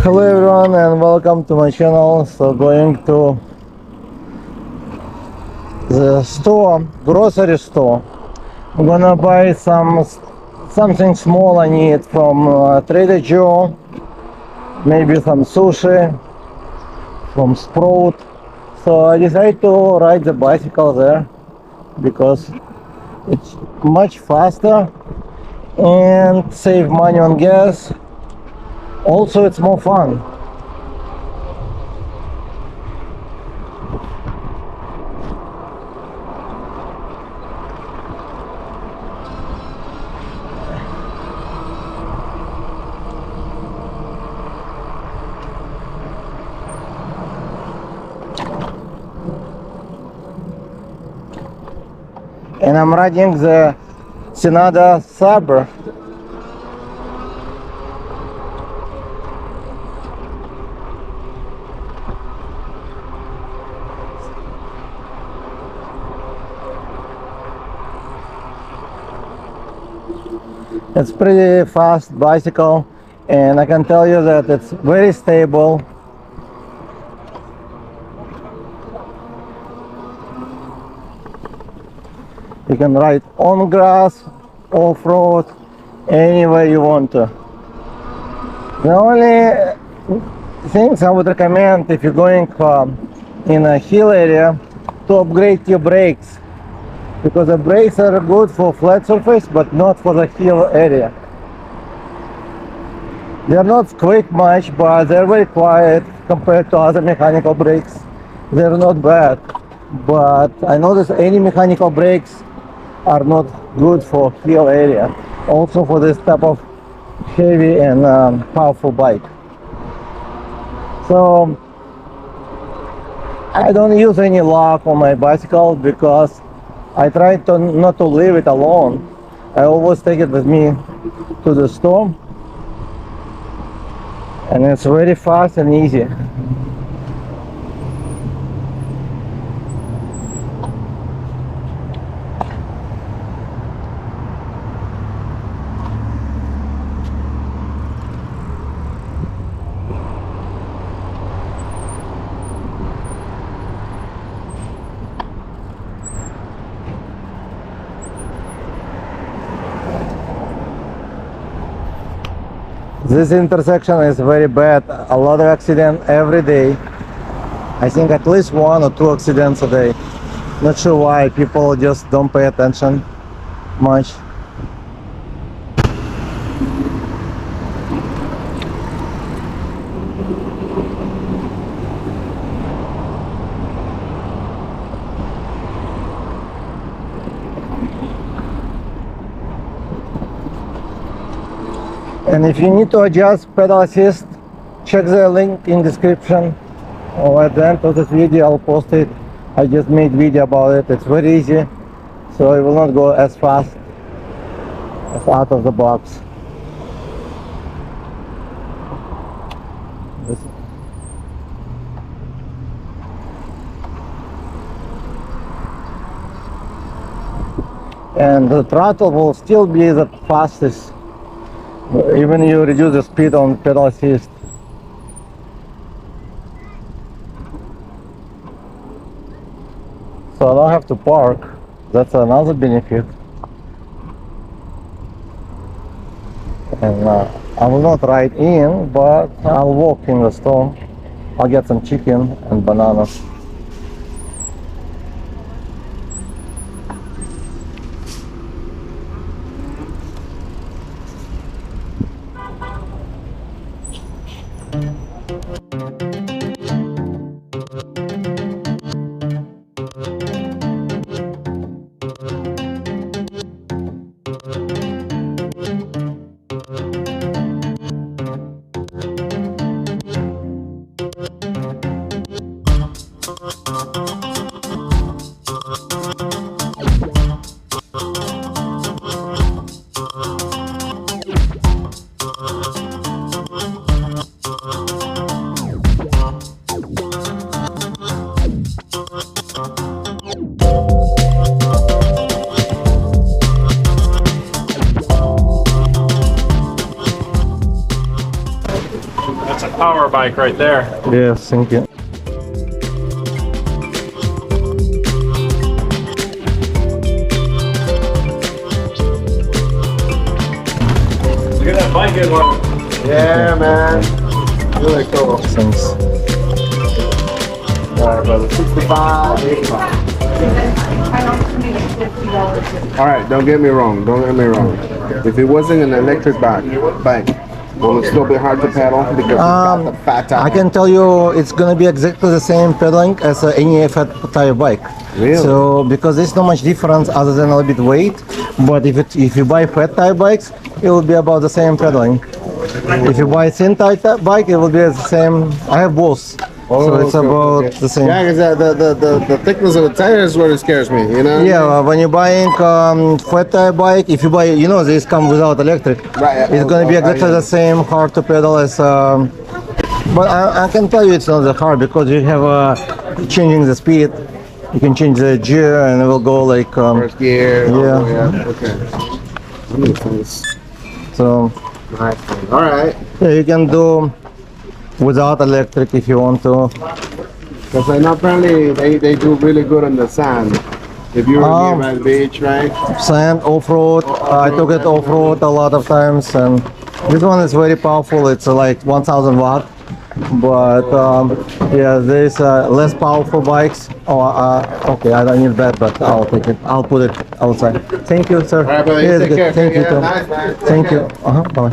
Hello everyone and welcome to my channel. So going to the store, grocery store. I'm gonna buy something small I need from Trader Joe, maybe some sushi from Sprout. So I decided to ride the bicycle there because it's much faster and save money on gas. Also it's more fun. And I'm riding the Senada Saber. It's pretty fast bicycle, and I can tell you that it's very stable. You can ride on grass, off-road, anywhere you want to. The only things I would recommend if you're going in a hill area to upgrade your brakes, because the brakes are good for flat surface but not for the hill area. They're not quick much, but they're very quiet compared to other mechanical brakes. They're not bad, but I noticed any mechanical brakes are not good for hill area, also for this type of heavy and powerful bike. So I don't use any lock on my bicycle because I try to not to leave it alone. I always take it with me to the store, and it's very fast and easy. This intersection is very bad. A lot of accidents every day. I think at least 1 or 2 accidents a day. Not sure why people just don't pay attention much. And if you need to adjust pedal assist, check the link in description, or at the end of this video I'll post it. I just made video about it. It's very easy, so it will not go as fast as out of the box. And the throttle will still be the fastest even you reduce the speed on pedal assist. So I don't have to park. That's another benefit. And I will not ride in, but I'll walk in the store. I'll get some chicken and bananas. power bike right there. Yes, thank you. Look at that bike in one. Yeah, man. Really cool. Thanks. Alright, brother. 65, 85. Alright, don't get me wrong. Don't get me wrong. If it wasn't an electric bike, will it still be hard to pedal because it's got the fat tire? I can tell you it's gonna be exactly the same pedaling as any fat tire bike. Really? So because there's not much difference other than a little bit weight, but if you buy fat tire bikes, it will be about the same pedaling. If you buy thin tire bike, it will be the same. I have both. So it's about the same. Yeah, because the thickness of the tire is what it scares me, you know? Yeah, when you're buying fat tire bike, if you buy, you know, these come without electric. Right. It's gonna be exactly the same, hard to pedal as. But I can tell you it's not that hard because you have changing the speed. You can change the gear and it will go like. First gear. Yeah. Okay. That makes sense. So. Nice. All right. Yeah, you can do without electric if you want to. Because I know apparently they do really good on the sand. If you're near by the beach, right? Sand, off-road. I took it off-road a lot of times, and this one is very powerful. It's like 1000 watt. But yeah, there's less powerful bikes. Okay, I don't need that, but I'll take it. I'll put it outside. Thank you, sir. All right, brother. Yeah, Take good. care. Thank you, Yeah, too. nice, man. Thank you. Bye.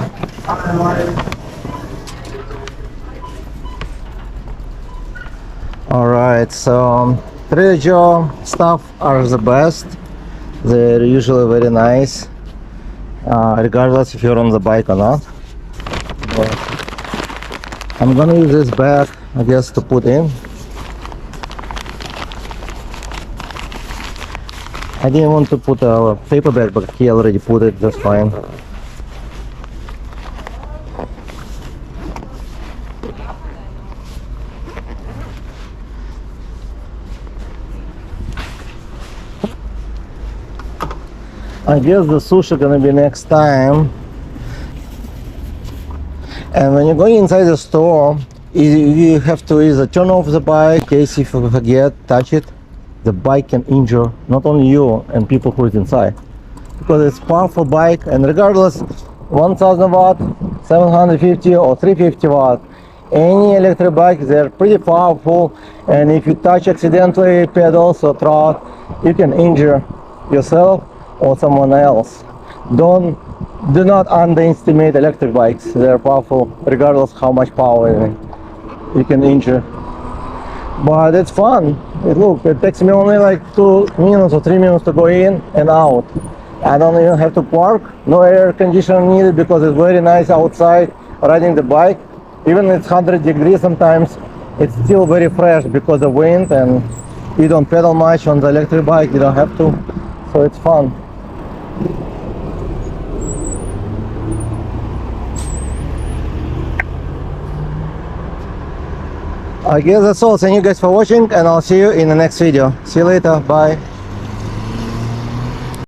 All right, so Trader Joe stuff are the best. They're usually very nice, regardless if you're on the bike or not. But I'm gonna use this bag, I guess, to put in. I didn't want to put a paper bag, but he already put it just fine. I guess the sushi gonna be next time. And when you're going inside the store, you have to either turn off the bike in case if you forget, touch it, the bike can injure not only you and people who is inside. Because it's a powerful bike, and regardless 1000 watt, 750 or 350 watt, any electric bike, they're pretty powerful, and if you touch accidentally pedals or throttle, you can injure yourself or someone else. Do not underestimate electric bikes. They're powerful regardless how much power you can injure. But it's fun. Look, it takes me only like 2 minutes or 3 minutes to go in and out. I don't even have to park. No air conditioner needed because it's very nice outside riding the bike. Even it's 100 degrees sometimes, it's still very fresh because of wind, and you don't pedal much on the electric bike, you don't have to. So it's fun. I guess that's all. Thank you guys for watching, and I'll see you in the next video. See you later. Bye.